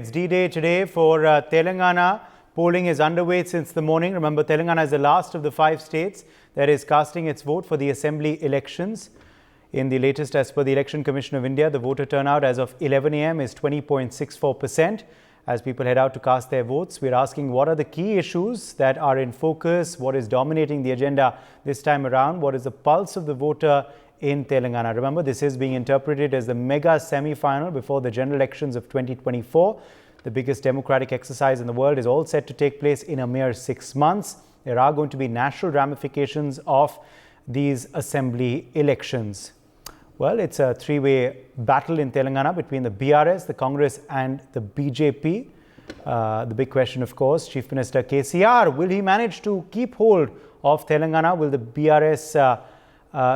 it's D-Day today for Telangana. Polling is underway since the morning. Remember, Telangana is the last of the 5 states that is casting its vote for the assembly elections. In the latest, as per the Election Commission of India, the voter turnout as of 11 a.m. is 20.64%. As people head out to cast their votes, we're asking what are the key issues that are in focus, what is dominating the agenda this time around, what is the pulse of the voter in Telangana. Remember, this is being interpreted as the mega semi-final before the general elections of 2024. The biggest democratic exercise in the world is all set to take place in a mere 6 months. There are going to be national ramifications of these assembly elections. Well, it's a 3-way battle in Telangana between the BRS, the Congress and the BJP. The big question, of course, Chief Minister KCR, will he manage to keep hold of Telangana? Will the BRS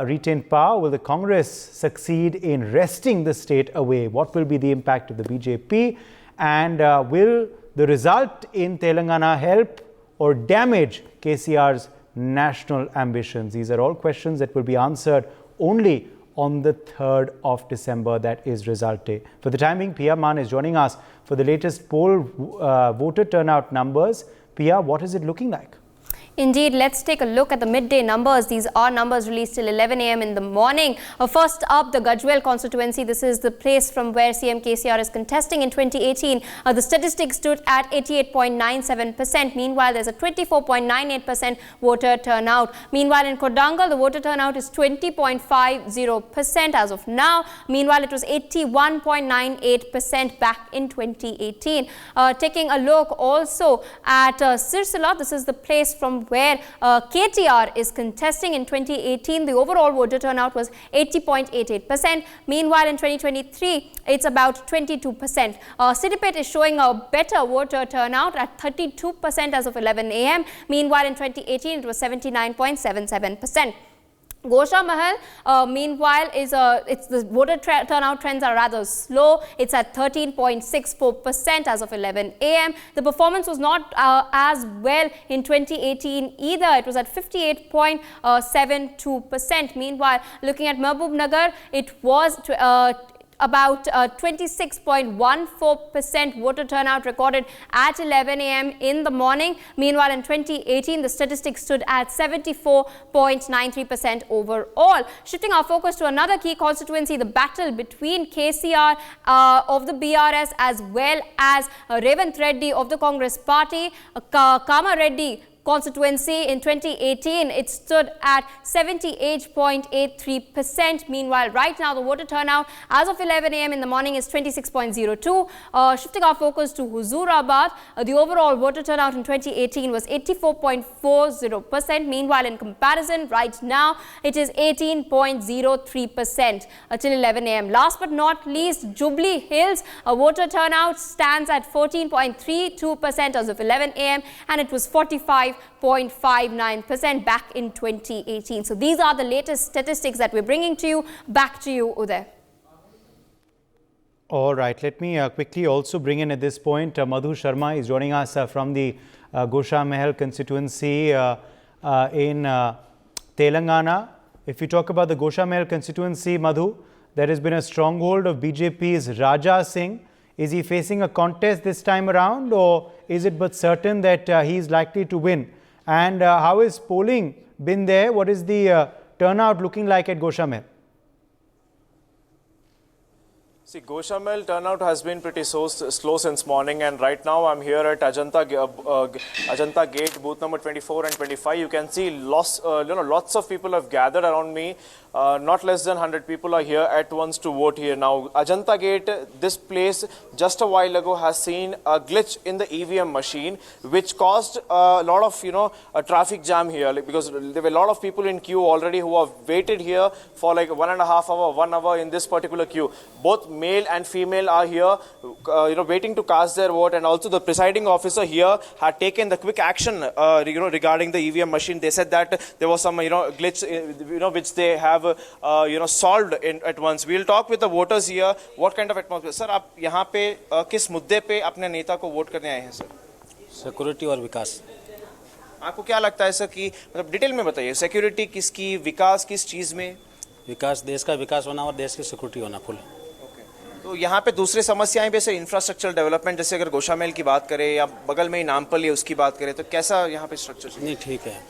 retain power? Will the Congress succeed in wresting the state away? What will be the impact of the BJP? And will the result in Telangana help or damage KCR's national ambitions? These are all questions that will be answered only on the 3rd of December, that is result day. For the time being, Pia Man is joining us for the latest poll voter turnout numbers. Pia, what is it looking like? Indeed, let's take a look at the midday numbers. These are numbers released till 11 a.m. in the morning. First up, the Gajwel constituency. This is the place from where CM KCR is contesting in 2018. The statistics stood at 88.97%. Meanwhile, there's a 24.98% voter turnout. Meanwhile, in Kodangal, the voter turnout is 20.50% as of now. Meanwhile, it was 81.98% back in 2018. Taking a look also at Sirsila, this is the place from where KTR is contesting in 2018. The overall voter turnout was 80.88%. Meanwhile, in 2023, it's about 22%. Siddipet is showing a better voter turnout at 32% as of 11 a.m. Meanwhile, in 2018, it was 79.77%. Gosha Mahal, meanwhile, the voter turnout trends are rather slow. It's at 13.64% as of 11 a.m. The performance was not as well in 2018 either. It was at 58.72%. Meanwhile, looking at Mahbub Nagar, it was about 26.14% voter turnout recorded at 11 a.m. in the morning. Meanwhile, in 2018, the statistics stood at 74.93% overall. Shifting our focus to another key constituency, the battle between KCR of the BRS as well as Revant Reddy of the Congress party. Kama Reddy constituency in 2018, it stood at 78.83%. Meanwhile, right now, the voter turnout as of 11 a.m. in the morning is 26.02. Shifting our focus to Huzurabad, the overall voter turnout in 2018 was 84.40%. Meanwhile, in comparison, right now, it is 18.03% till 11 a.m. Last but not least, Jubilee Hills, voter turnout stands at 14.32% as of 11 a.m. and it was 45.59% back in 2018. So these are the latest statistics that we're bringing to you. Back to you, Uday. All right, let me quickly also bring in at this point Madhu Sharma is joining us from the Gosha Mahal constituency in Telangana. If we talk about the Gosha Mahal constituency, Madhu, there has been a stronghold of BJP's Raja Singh. Is he facing a contest this time around, or is it but certain that he is likely to win? And how is polling been there? What is the turnout looking like at Gosha Mahal? See, Gosha Mahal turnout has been pretty slow since morning, and right now I'm here at Ajanta Gate, booth number 24 and 25. You can see lots of people have gathered around me. Not less than 100 people are here at once to vote here. Now, Ajanta Gate, this place just a while ago has seen a glitch in the EVM machine, which caused a lot of, a traffic jam here, because there were a lot of people in queue already who have waited here for like 1.5 hour, 1 hour in this particular queue. Both male and female are here, waiting to cast their vote, and also the presiding officer here had taken the quick action, regarding the EVM machine. They said that there was some, glitch, which they have, solved at once. We'll talk with the voters here. What kind of atmosphere, sir? आप यहाँ पे किस मुद्दे पे अपने नेता को vote करने आए हैं, सर? सिक्योरिटी और विकास। आपको क्या लगता है सर कि मतलब डिटेल में बताइए, सिक्योरिटी किसकी, विकास किस चीज में? विकास, देश का विकास होना और देश की सिक्योरिटी होना फुल। तो यहाँ पे दूसरी समस्याएं भी जैसे इंफ्रास्ट्रक्चर डेवलपमेंट, जैसे अगर गोशामेल की बात करें या बगल में ही नामपल्ली है उसकी बात करें, तो कैसा यहाँ पे स्ट्रक्चर? नहीं ठीक है।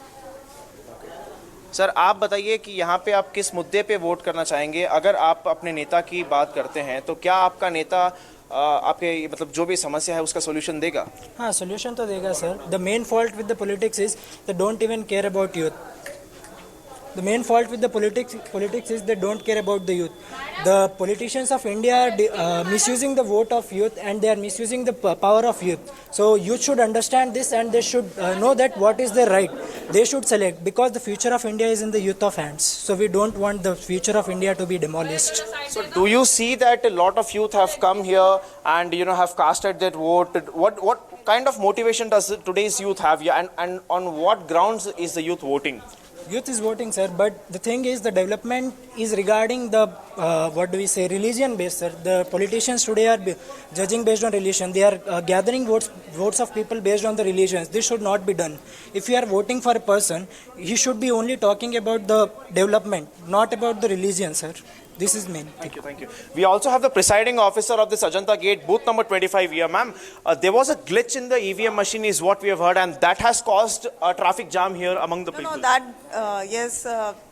सर आप बताइए कि यहाँ पे आप किस मुद्दे पे वोट करना चाहेंगे? अगर आप अपने नेता की बात करते हैं तो क्या आपका नेता आपके मतलब जो भी समस्या है उसका सोल्यूशन देगा? हाँ, सोल्यूशन तो देगा sir. The main fault with the politics is they don't even care about youth. The main fault with the politics is they don't care about the youth. The politicians of India are misusing the vote of youth, and they are misusing the power of youth. So youth should understand this, and they should know that what is their right. They should select, because the future of India is in the youth of hands. So we don't want the future of India to be demolished. So do you see that a lot of youth have come here and have casted their vote? What kind of motivation does today's youth have here, and on what grounds is the youth voting? Youth is voting, sir, but the thing is the development is regarding the, religion based, sir. The politicians today are judging based on religion. They are gathering votes of people based on the religions. This should not be done. If you are voting for a person, he should be only talking about the development, not about the religion, sir. This is main. Thank you. We also have the presiding officer of this Ajanta Gate, booth number 25 here. Ma'am, there was a glitch in the EVM machine is what we have heard, and that has caused a traffic jam here among the people. No,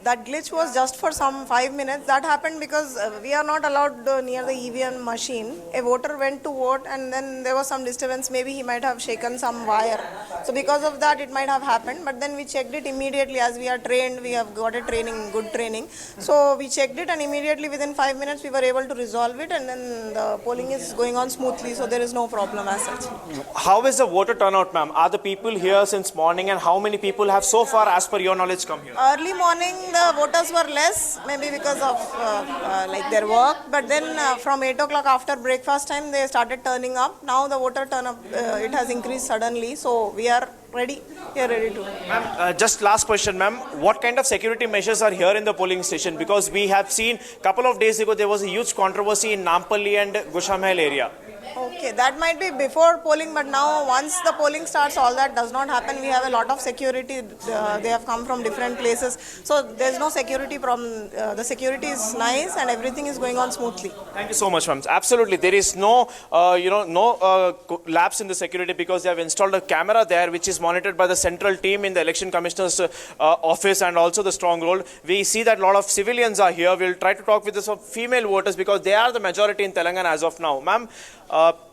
that glitch was just for some 5 minutes. That happened because we are not allowed near the EVM machine. A voter went to vote and then there was some disturbance. Maybe he might have shaken some wire. So because of that it might have happened. But then we checked it immediately. As we are trained, we have got a good training. So we checked it, and immediately within 5 minutes we were able to resolve it, and then the polling is going on smoothly. So there is no problem as such. How is the voter turnout, ma'am? Are the people here since morning, and how many people have so far, as per your knowledge, come here? Early morning the voters were less, maybe because of their work, but then from 8 o'clock after breakfast time they started turning up. Now the voter turn up, it has increased suddenly, so we are ready. We are ready to. Ma'am, just last question, ma'am. What kind of security measures are here in the polling station? Because we have seen couple of days ago there was a huge controversy in Nampalli and Gushamel area. Okay, that might be before polling, but now once the polling starts, all that does not happen. We have a lot of security. They have come from different places, so there's no security problem. The security is nice and everything is going on smoothly. Thank you so much, ma'am. Absolutely, there is no lapse in the security, because they have installed a camera there, which is monitored by the central team in the election commissioner's office, and also the strong road. We see that a lot of civilians are here. We'll try to talk with the female voters because they are the majority in Telangana as of now, ma'am.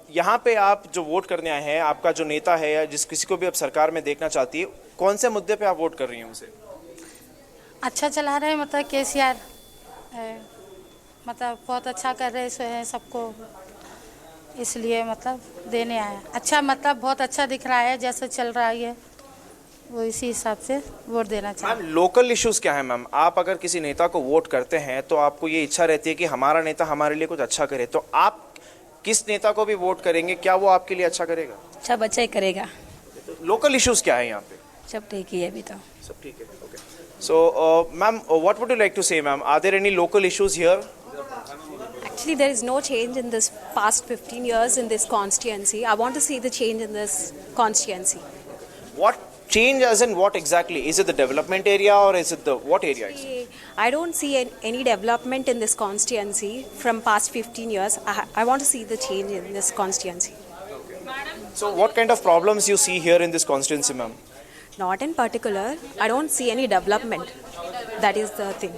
यहाँ पे आप जो vote करने आए हैं, आपका जो नेता है या जिस किसी को भी आप सरकार में देखना चाहती है, कौन से मुद्दे पे आप वोट कर रही हैं उसे? अच्छा चला रहे हैं, मतलब केसीआर मतलब बहुत अच्छा कर रहे हैं सबको, इसलिए मतलब देने आया। अच्छा मतलब बहुत अच्छा दिख रहा है, जैसे चल रहा है वो इसी हिसाब से वोट देना चाहिए। मैम, लोकल इश्यूज क्या है मैम? आप अगर किसी नेता को वोट करते हैं तो आपको ये इच्छा रहती है कि हमारा नेता हमारे लिए कुछ अच्छा करे, तो आप किस नेता को भी वोट करेंगे? क्या वो आपके लिए अच्छा करेगा? सब अच्छा ही करेगा। तो लोकल इश्यूज क्या है यहाँ पे? सब ठीक ही है अभी तो। सब ठीक है, okay. So ma'am, what would you like to say ma'am? Are there any local issues here? Actually, there is no change in this past 15 years in this constituency. I want to see the change in this constituency. What change as in what exactly? Is it the development area or is it the what area? I don't see any development in this constituency from past 15 years. I want to see the change in this constituency. So what kind of problems you see here in this constituency, ma'am? Not in particular. I don't see any development. That is the thing.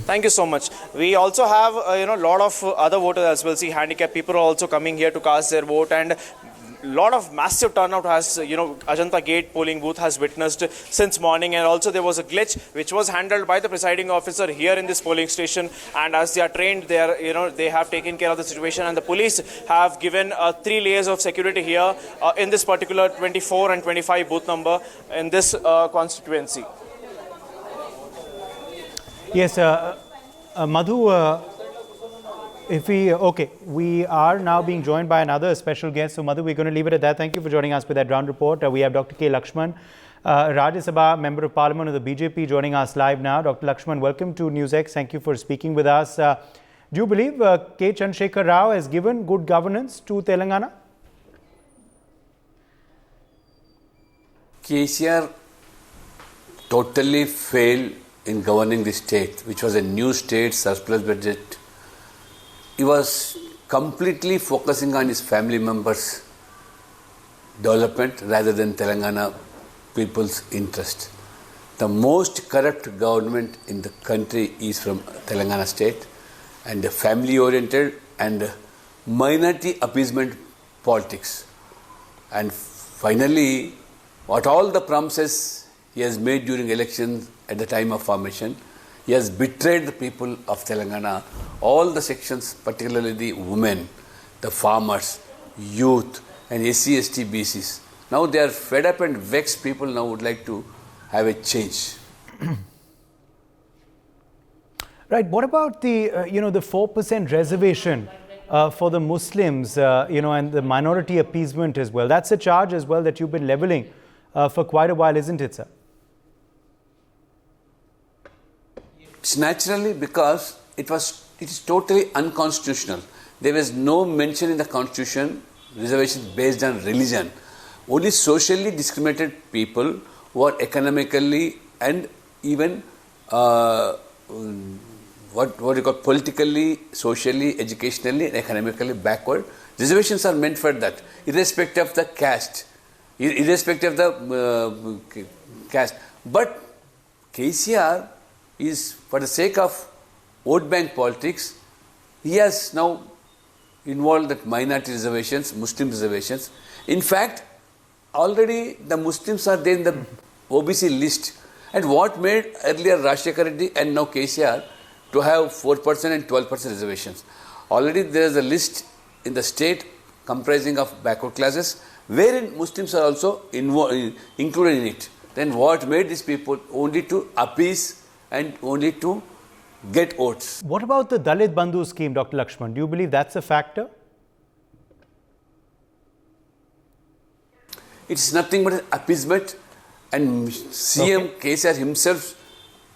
Thank you so much. We also have a lot of other voters as well. See, handicapped people are also coming here to cast their vote, and lot of massive turnout has Ajanta Gate polling booth has witnessed since morning. And also there was a glitch which was handled by the presiding officer here in this polling station, and as they are trained, they are they have taken care of the situation, and the police have given 3 layers of security here in this particular 24 and 25 booth number in this constituency. Yes, Madhu, we are now being joined by another special guest. So, Madhu, we're going to leave it at that. Thank you for joining us with that ground report. We have Dr. K. Lakshman, Rajya Sabha Member of Parliament of the BJP, joining us live now. Dr. Lakshman, welcome to NewsX. Thank you for speaking with us. Do you believe K. Chandrasekhar Rao has given good governance to Telangana? KCR totally failed in governing the state, which was a new state, surplus budget. He was completely focusing on his family members' development rather than Telangana people's interest. The most corrupt government in the country is from Telangana state, and the family-oriented and minority appeasement politics. And finally, what all the promises he has made during elections at the time of formation, he has betrayed the people of Telangana, all the sections, particularly the women, the farmers, youth, and SC, ST, BCs. Now they are fed up and vexed. People now would like to have a change. Right. What about the, the 4% reservation for the Muslims, and the minority appeasement as well? That's a charge as well that you've been leveling for quite a while, isn't it, sir? It's naturally because it is totally unconstitutional. There was no mention in the constitution reservations based on religion. Only socially discriminated people who are economically and even politically, socially, educationally, and economically backward. Reservations are meant for that, irrespective of the caste, irrespective of the caste. But KCR is, for the sake of vote bank politics, he has now involved that minority reservations, Muslim reservations. In fact, already the Muslims are there in the OBC list. And what made earlier Rajshekar Reddy and now KCR to have 4% and 12% reservations? Already there is a list in the state comprising of backward classes, wherein Muslims are also included in it. Then what made these people only to appease and only to get votes? What about the Dalit Bandhu scheme, Dr. Lakshman? Do you believe that's a factor? It's nothing but an appeasement, and CM KCR himself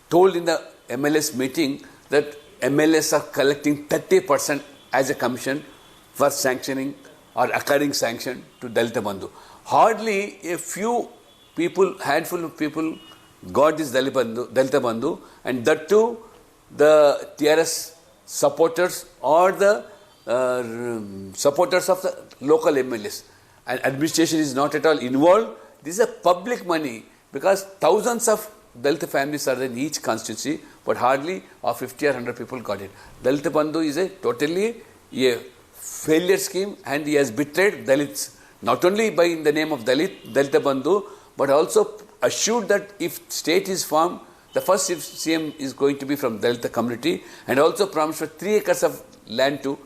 told in the MLS meeting that MLS are collecting 30% as a commission for sanctioning or according sanction to Dalit Bandhu. Hardly a few people, handful of people got this Dalit Bandhu, and that too the TRS supporters or the supporters of the local MLS. And administration is not at all involved. This is a public money because thousands of Dalit families are in each constituency, but hardly 50 or 100 people got it. Dalit Bandhu is a totally a failure scheme, and he has betrayed Dalits, not only by in the name of Dalit Bandhu, but also assured that if state is formed, the first CM is going to be from Dalit community, and also promised for 3 acres of land to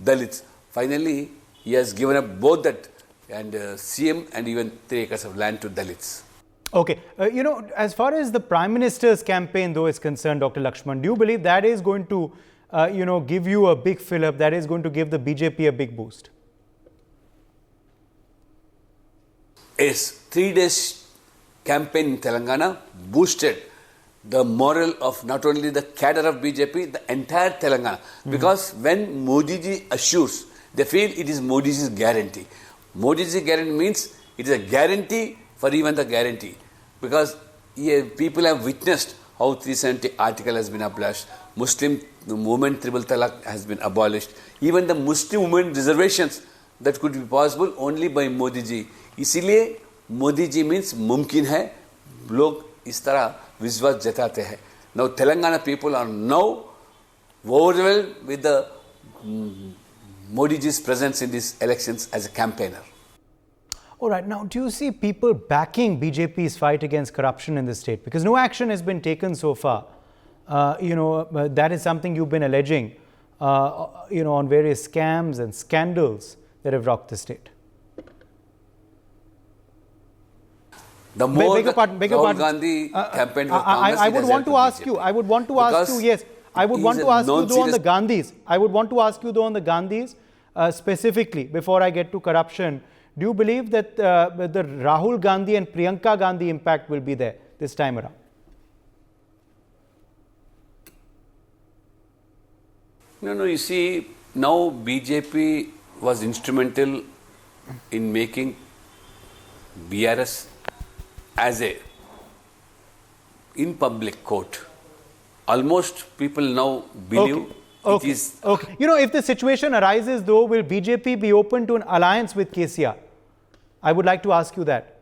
Dalits. Finally, he has given up both that and CM and even 3 acres of land to Dalits. Okay. As far as the Prime Minister's campaign though is concerned, Dr. Lakshman, do you believe that is going to, give you a big fill-up, that is going to give the BJP a big boost? Yes, 3 days campaign in Telangana boosted the morale of not only the cadre of BJP, the entire Telangana. Because when Modi ji assures, they feel it is Modi ji's guarantee. Modi ji's guarantee means it is a guarantee for even the guarantee. Because people have witnessed how 370 article has been abolished, Muslim women triple talaq has been abolished, even the Muslim women reservations that could be possible only by Modi ji. इसीलिए Modi ji means मुमकिन है, लोग इस तरह विश्वास जताते हैं. Now Telangana people are now overwhelmed with the Modi ji's presence in these elections as a campaigner. All right. Now, do you see people backing BJP's fight against corruption in the state? Because no action has been taken so far. That is something you've been alleging, on various scams and scandals that have rocked the state. The more Rahul Gandhi campaign for Congress, I would want to ask you. I would want to ask you. Yes, I would want to ask you though on the Gandhis. I would want to ask you though on the Gandhis specifically. Before I get to corruption, do you believe that the Rahul Gandhi and Priyanka Gandhi impact will be there this time around? No. You see, now BJP was instrumental in making BRS as a in public court. Almost people now believe Okay. It is Okay. You know, if the situation arises, though, will BJP be open to an alliance with KCR? I would like to ask you that.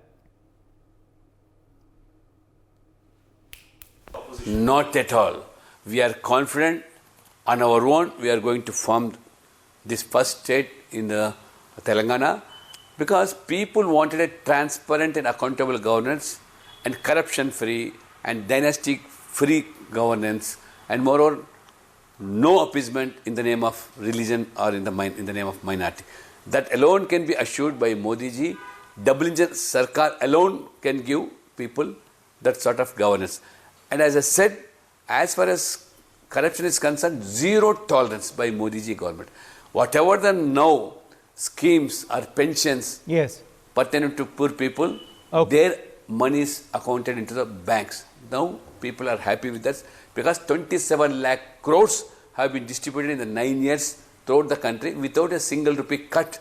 not at all. We are confident on our own. We are going to form this first state in the Telangana because people wanted a transparent and accountable governance and corruption-free and dynastic-free governance, and moreover, no appeasement in the name of religion or in the name of minority. That alone can be assured by Modi ji. Double engine Sarkar alone can give people that sort of governance. And as I said, as far as corruption is concerned, zero tolerance by Modi ji government. Whatever the now schemes or pensions pertaining to poor people, their money is accounted into the banks. Now people are happy with that because 27 lakh crores have been distributed in the 9 years throughout the country without a single rupee cut.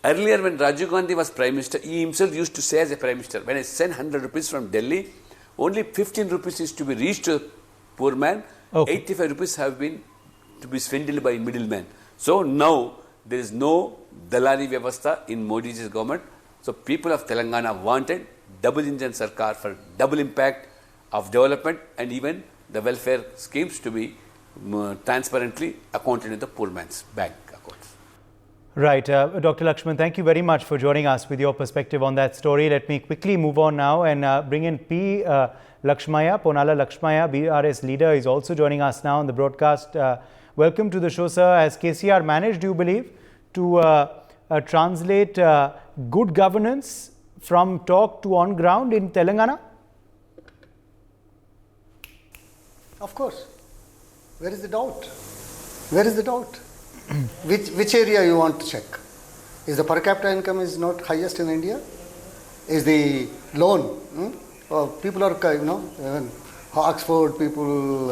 Earlier when Rajiv Gandhi was Prime Minister, he himself used to say as a Prime Minister, when I send 100 rupees from Delhi, only 15 rupees is to be reached to the poor man, 85 rupees have been to be swindled by middlemen. So now there is no Dalari Vyavastha in Modi's government. So people of Telangana wanted double engine Sarkar for double impact of development and even the welfare schemes to be transparently accounted in the poor man's bank accounts. Right. Dr. Lakshman, thank you very much for joining us with your perspective on that story. Let me quickly move on now and bring in P. Lakshmaya, Ponala Lakshmaya, BRS leader, is also joining us now on the broadcast. Welcome to the show, sir. Has KCR managed, do you believe, to translate good governance from talk to on ground in Telangana? Of course. Where is the doubt? Where is the doubt? Which area you want to check? Is the per capita income is not highest in India? Is the loan? People are, even Oxford people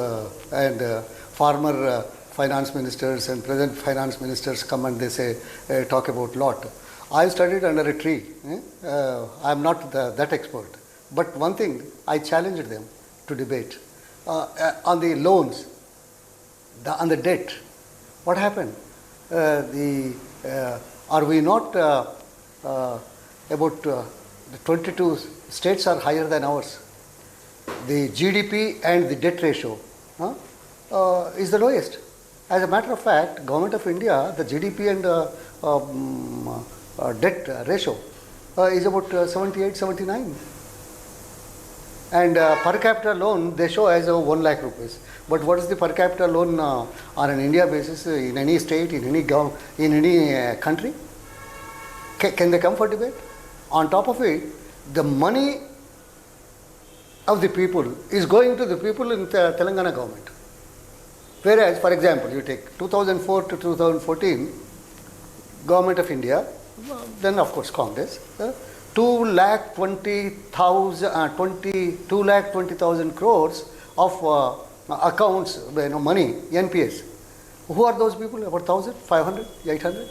and former finance ministers and present finance ministers come and they say, talk about lot. I studied under a tree. I am not that expert. But one thing, I challenged them to debate. On the loans, on the debt, what happened? Are we not about the 22 states are higher than ours? The GDP and the debt ratio is the lowest. As a matter of fact, Government of India, the GDP and debt ratio is about 78, 79. And per capita loan, they show as 1 lakh rupees. But what is the per capita loan on an India basis in any state, in any country? Can they come for debate? On top of it, the money of the people is going to the people in the Telangana government. Whereas, for example, you take 2004 to 2014, Government of India, then of course Congress, 2,20,000 crores of accounts, money, NPS. Who are those people? About 1,000, 500, 800?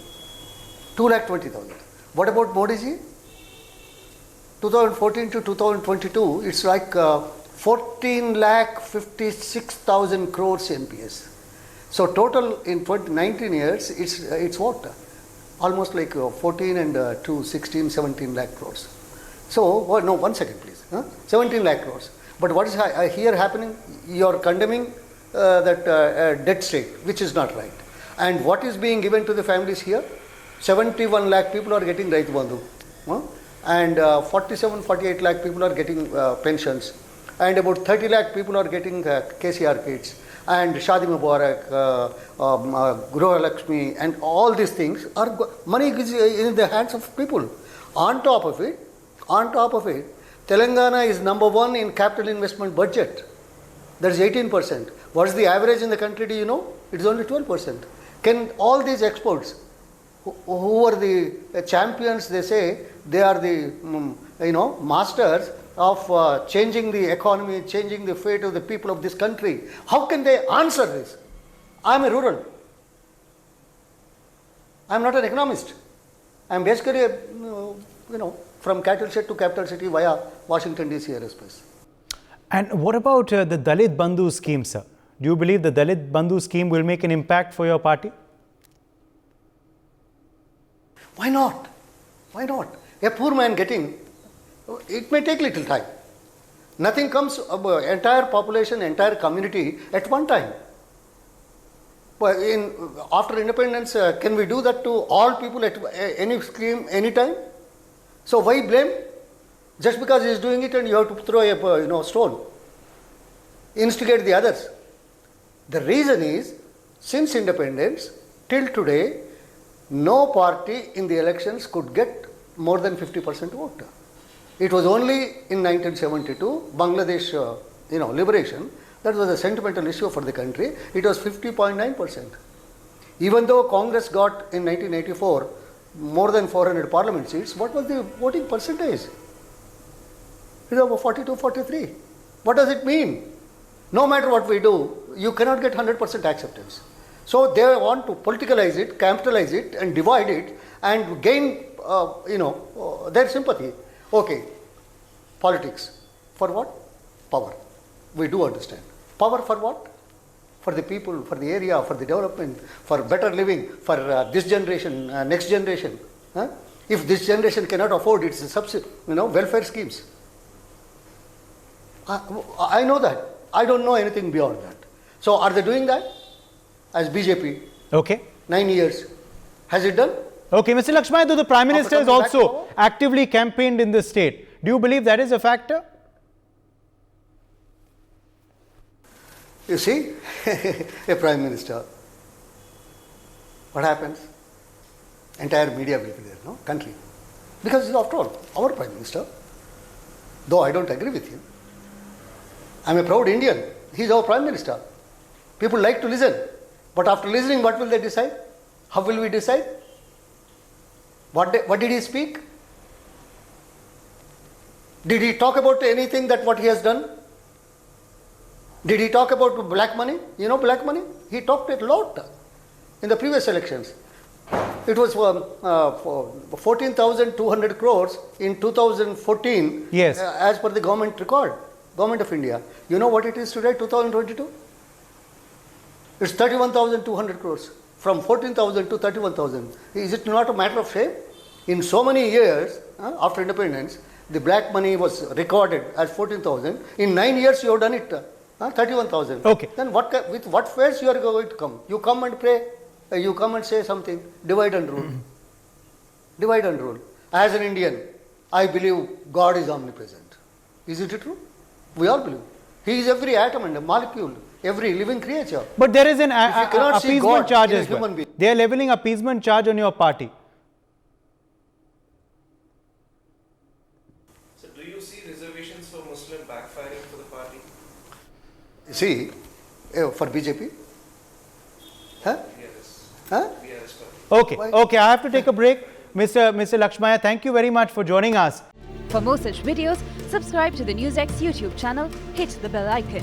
2,20,000. What about Modi ji? 2014 to 2022, it's like 14,56,000 crores NPS. So total in 19 years, it's what? Almost like 14 and 2, 16, 17 lakh crores. So, no, 1 second please. 17 lakh crores. But what is here happening? You are condemning that debt state, which is not right. And what is being given to the families here? 71 lakh people are getting Raitu Bandhu. And 47, 48 lakh people are getting pensions. And about 30 lakh people are getting KCR kits. And Shadi Mubarak, Gruha Lakshmi, and all these things are money is in the hands of people. On top of it, Telangana is number 1 in capital investment budget. That is 18%. What is the average in the country? Do you know? It is only 12%. Can all these experts, who are the champions, they say they are the masters of changing the economy, changing the fate of the people of this country. How can they answer this? I am a rural. I am not an economist. I am basically, from cattle shed to capital city via Washington DC airspace. And what about the Dalit Bandhu scheme, sir? Do you believe the Dalit Bandhu scheme will make an impact for your party? Why not? Why not? A poor man getting, it may take little time. Nothing comes, entire population, entire community at one time. But after independence, can we do that to all people at any scheme, any time? So why blame? Just because he is doing it and you have to throw a stone, instigate the others. The reason is, since independence till today, no party in the elections could get more than 50% vote. It was only in 1972, Bangladesh, liberation, that was a sentimental issue for the country. It was 50.9%. Even though Congress got in 1984 more than 400 parliament seats, what was the voting percentage? It was about 42, 43. What does it mean? No matter what we do, you cannot get 100% acceptance. So they want to politicalize it, capitalize it, and divide it, and gain, their sympathy. Okay, politics. For what? Power. We do understand. Power for what? For the people, for the area, for the development, for better living, for this generation, next generation. If this generation cannot afford its subsidy, welfare schemes. I know that. I don't know anything beyond that. So are they doing that? As BJP. Okay. 9 years. Has it done? Okay, Mr. Lakshmaya, though the Prime Minister has also actively campaigned in the state. Do you believe that is a factor? You see, a Prime Minister, what happens? Entire media will be there, no? Country. Because after all, our Prime Minister, though I don't agree with him, I'm a proud Indian. He's our Prime Minister. People like to listen. But after listening, what will they decide? How will we decide? What did he speak? Did he talk about anything that what he has done? Did he talk about black money? You know black money? He talked a lot in the previous elections. It was 14,200 crores in 2014 yes. As per the government record, Government of India. You know what it is today, 2022? It's 31,200 crores. From 14,000 to 31,000. Is it not a matter of shame? In so many years after independence, the black money was recorded as 14,000. In 9 years, you have done it 31,000. Okay. Then with what face you are going to come? You come and pray. You come and say something. Divide and rule. Divide and rule. As an Indian, I believe God is omnipresent. Is it true? We all believe. He is every atom and a molecule, every living creature. But there is an appeasement charge as well. They are levelling appeasement charge on your party. So do you see reservations for Muslim backfiring for the party? See, for BJP? Huh? Yes. Huh? Yes. Okay, okay, I have to take a break. Mr. Lakshmaya, thank you very much for joining us. For more such videos, subscribe to the NewsX YouTube channel, hit the bell icon.